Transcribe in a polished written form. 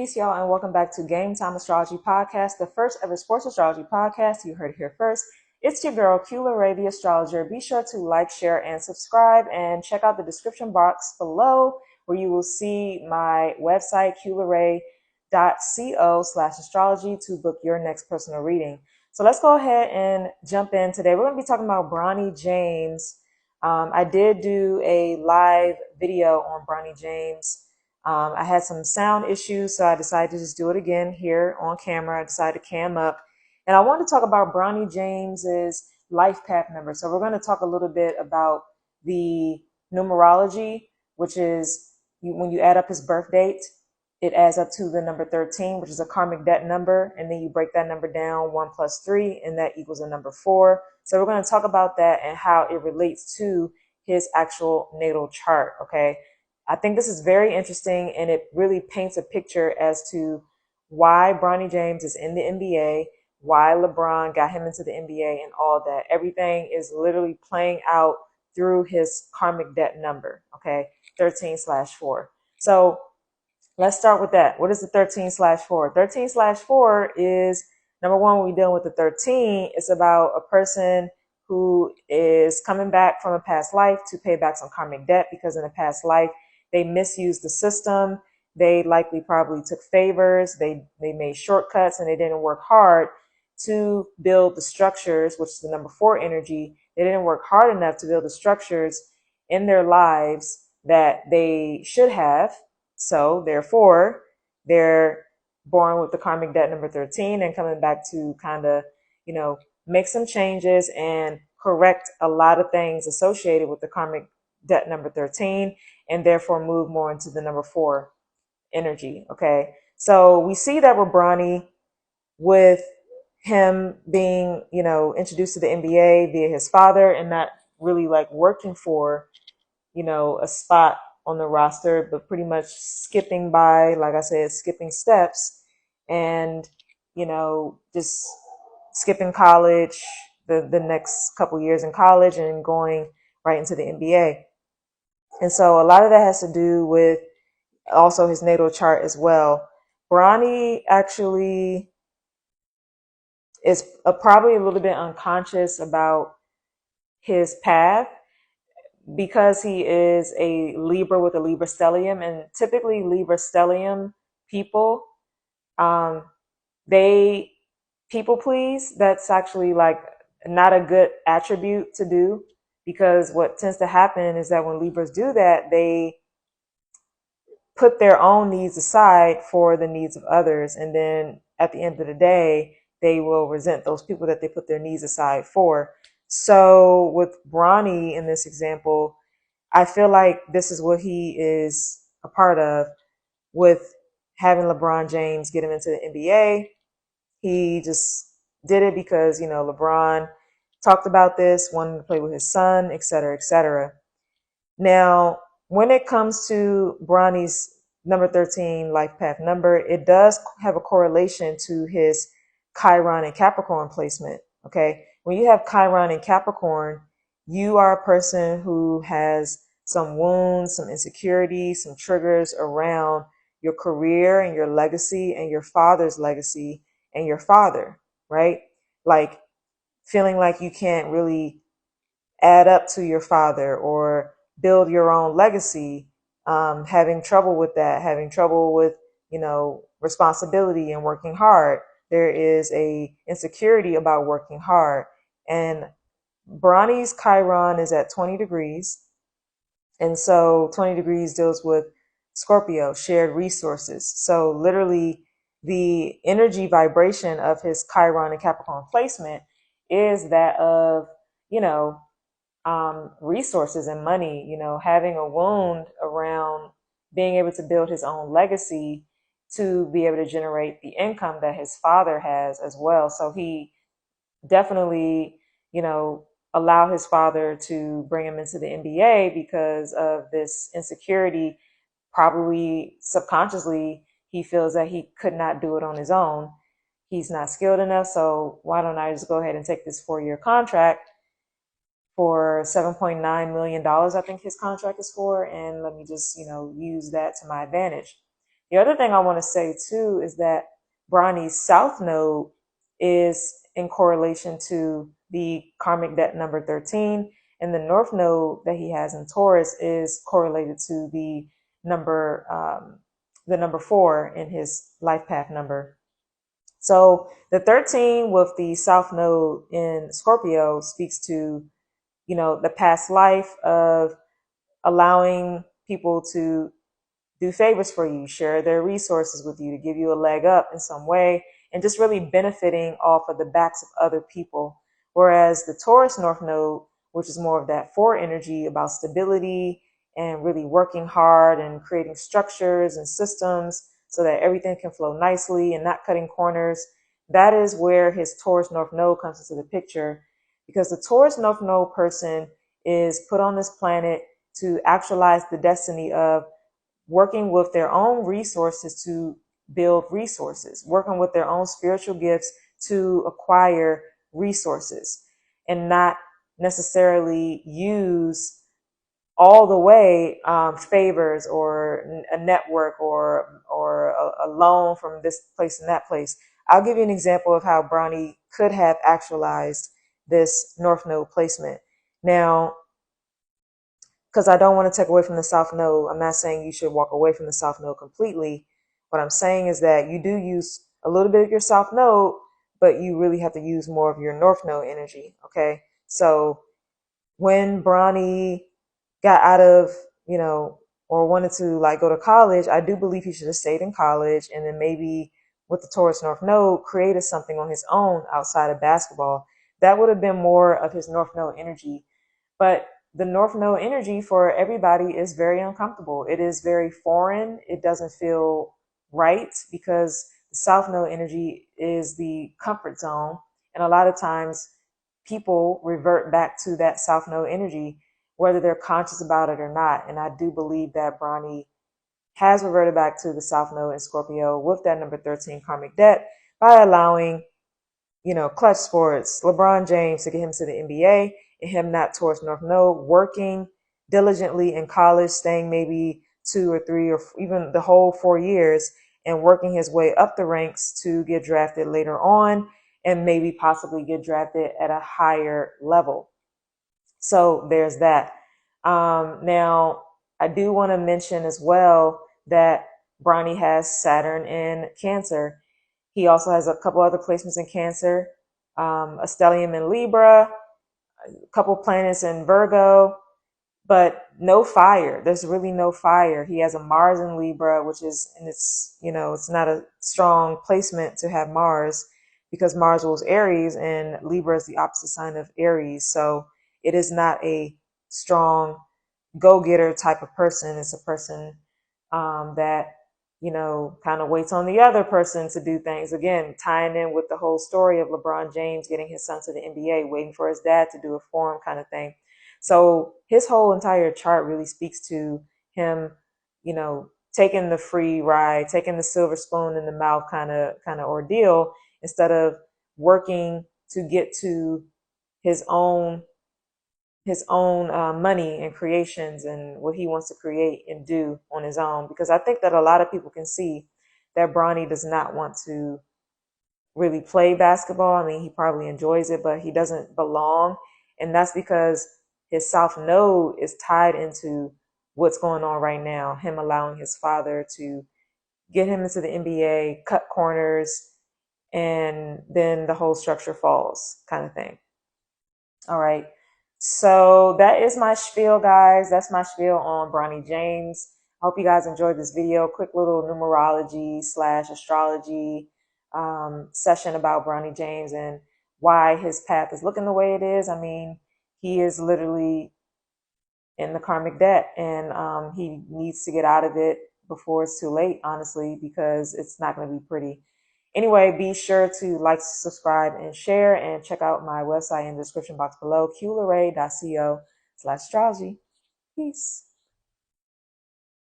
Peace, y'all, and welcome back to Game Time Astrology Podcast, the first ever sports astrology podcast. You heard it here first. It's your girl, Kula Ray, the astrologer. Be sure to like, share, and subscribe, and check out the description box below where you will see my website, kularay.co/astrology, to book your next personal reading. So let's go ahead and jump in today. We're going to be talking about Bronny James. I did do a live video on Bronny James. I had some sound issues, so I decided to just do it again here on camera. I decided to cam up. And I want to talk about Bronny James's life path number. So we're going to talk a little bit about the numerology, which is when you add up his birth date, it adds up to the number 13, which is a karmic debt number. And then you break that number down, 1 + 3, and that equals a number 4. So we're going to talk about that and how it relates to his actual natal chart, okay? I think this is very interesting, and it really paints a picture as to why Bronny James is in the NBA, why LeBron got him into the NBA, and all that. Everything is literally playing out through his karmic debt number, okay, 13/4. So let's start with that. What is the 13/4? 13/4 is, number one, when we're dealing with the 13, it's about a person who is coming back from a past life to pay back some karmic debt, because in a past life, they misused the system. They likely probably took favors. They made shortcuts, and they didn't work hard to build the structures, which is the number 4 energy. They didn't work hard enough to build the structures in their lives that they should have. So therefore, they're born with the karmic debt number 13 and coming back to kind of, make some changes and correct a lot of things associated with the karmic debt number 13, and therefore move more into the number 4 energy. Okay. So we see that with Bronny, with him being, introduced to the NBA via his father and not really like working for, a spot on the roster, but pretty much skipping by, like I said, skipping steps and, just skipping college, the next couple years in college and going right into the NBA. And so a lot of that has to do with also his natal chart as well. Bronny actually is probably a little bit unconscious about his path because he is a Libra with a Libra stellium. And typically Libra stellium people, they people please. That's actually like not a good attribute to do, because what tends to happen is that when Libras do that, they put their own needs aside for the needs of others. And then at the end of the day, they will resent those people that they put their needs aside for. So with Bronny in this example, I feel like this is what he is a part of with having LeBron James get him into the NBA. He just did it because, LeBron talked about this, wanted to play with his son, et cetera, et cetera. Now, when it comes to Bronny's number 13 life path number, it does have a correlation to his Chiron and Capricorn placement. Okay. When you have Chiron and Capricorn, you are a person who has some wounds, some insecurities, some triggers around your career and your legacy and your father's legacy and your father, right? Like feeling like you can't really add up to your father or build your own legacy, having trouble with that, having trouble with, responsibility and working hard. There is a insecurity about working hard. And Bronny's Chiron is at 20 degrees. And so 20 degrees deals with Scorpio, shared resources. So literally the energy vibration of his Chiron and Capricorn placement is that of, resources and money, having a wound around being able to build his own legacy to be able to generate the income that his father has as well. So he definitely, allow his father to bring him into the NBA because of this insecurity. Probably subconsciously, he feels that he could not do it on his own. He's not skilled enough. So why don't I just go ahead and take this 4-year contract for $7.9 million, I think his contract is for, and let me just, use that to my advantage. The other thing I want to say too is that Bronny's south node is in correlation to the karmic debt number 13, and the north node that he has in Taurus is correlated to the number 4 in his life path number. So the 13 with the south node in Scorpio speaks to, the past life of allowing people to do favors for you, share their resources with you, to give you a leg up in some way, and just really benefiting off of the backs of other people. Whereas the Taurus North Node, which is more of that 4 energy about stability and really working hard and creating structures and systems so that everything can flow nicely and not cutting corners, that is where his Taurus North Node comes into the picture, because the Taurus North Node person is put on this planet to actualize the destiny of working with their own resources to build resources, working with their own spiritual gifts to acquire resources, and not necessarily use all the way favors or a network or a loan from this place and that place. I'll give you an example of how Bronny could have actualized this North Node placement. Now, because I don't want to take away from the South Node. I'm not saying you should walk away from the South Node completely. What I'm saying is that you do use a little bit of your South Node, but you really have to use more of your North Node energy. Okay. So when Bronny got out of, or wanted to like go to college, I do believe he should have stayed in college, and then maybe with the Taurus North Node created something on his own outside of basketball. That would have been more of his North Node energy. But the North Node energy for everybody is very uncomfortable. It is very foreign. It doesn't feel right because the South Node energy is the comfort zone. And a lot of times people revert back to that South Node energy, whether they're conscious about it or not. And I do believe that Bronny has reverted back to the South Node in Scorpio with that number 13 karmic debt by allowing, clutch sports, LeBron James to get him to the NBA, and him not towards North Node, working diligently in college, staying maybe 2 or 3 or even the whole 4 years, and working his way up the ranks to get drafted later on and maybe possibly get drafted at a higher level. So there's that. Now, I do want to mention as well that Bronny has Saturn in Cancer. He also has a couple other placements in Cancer, a stellium in Libra, a couple planets in Virgo, but no fire. There's really no fire. He has a Mars in Libra, which is, and it's, it's not a strong placement to have Mars because Mars rules Aries and Libra is the opposite sign of Aries. So it is not a strong go-getter type of person. It's a person that, kind of waits on the other person to do things. Again, tying in with the whole story of LeBron James getting his son to the NBA, waiting for his dad to do it for him kind of thing. So his whole entire chart really speaks to him, taking the free ride, taking the silver spoon in the mouth kind of ordeal instead of working to get to his own money and creations and what he wants to create and do on his own. Because I think that a lot of people can see that Bronny does not want to really play basketball. I mean, he probably enjoys it, but he doesn't belong. And that's because his South Node is tied into what's going on right now. Him allowing his father to get him into the NBA, cut corners, and then the whole structure falls kind of thing. All right. So that is my spiel, guys. That's my spiel on Bronny James. I hope you guys enjoyed this video. Quick little numerology / astrology session about Bronny James and why his path is looking the way it is. I mean, he is literally in the karmic debt, and he needs to get out of it before it's too late, honestly, because it's not going to be pretty. Anyway, be sure to like, subscribe, and share, and check out my website in the description box below, qlarae.co/astrology. Peace.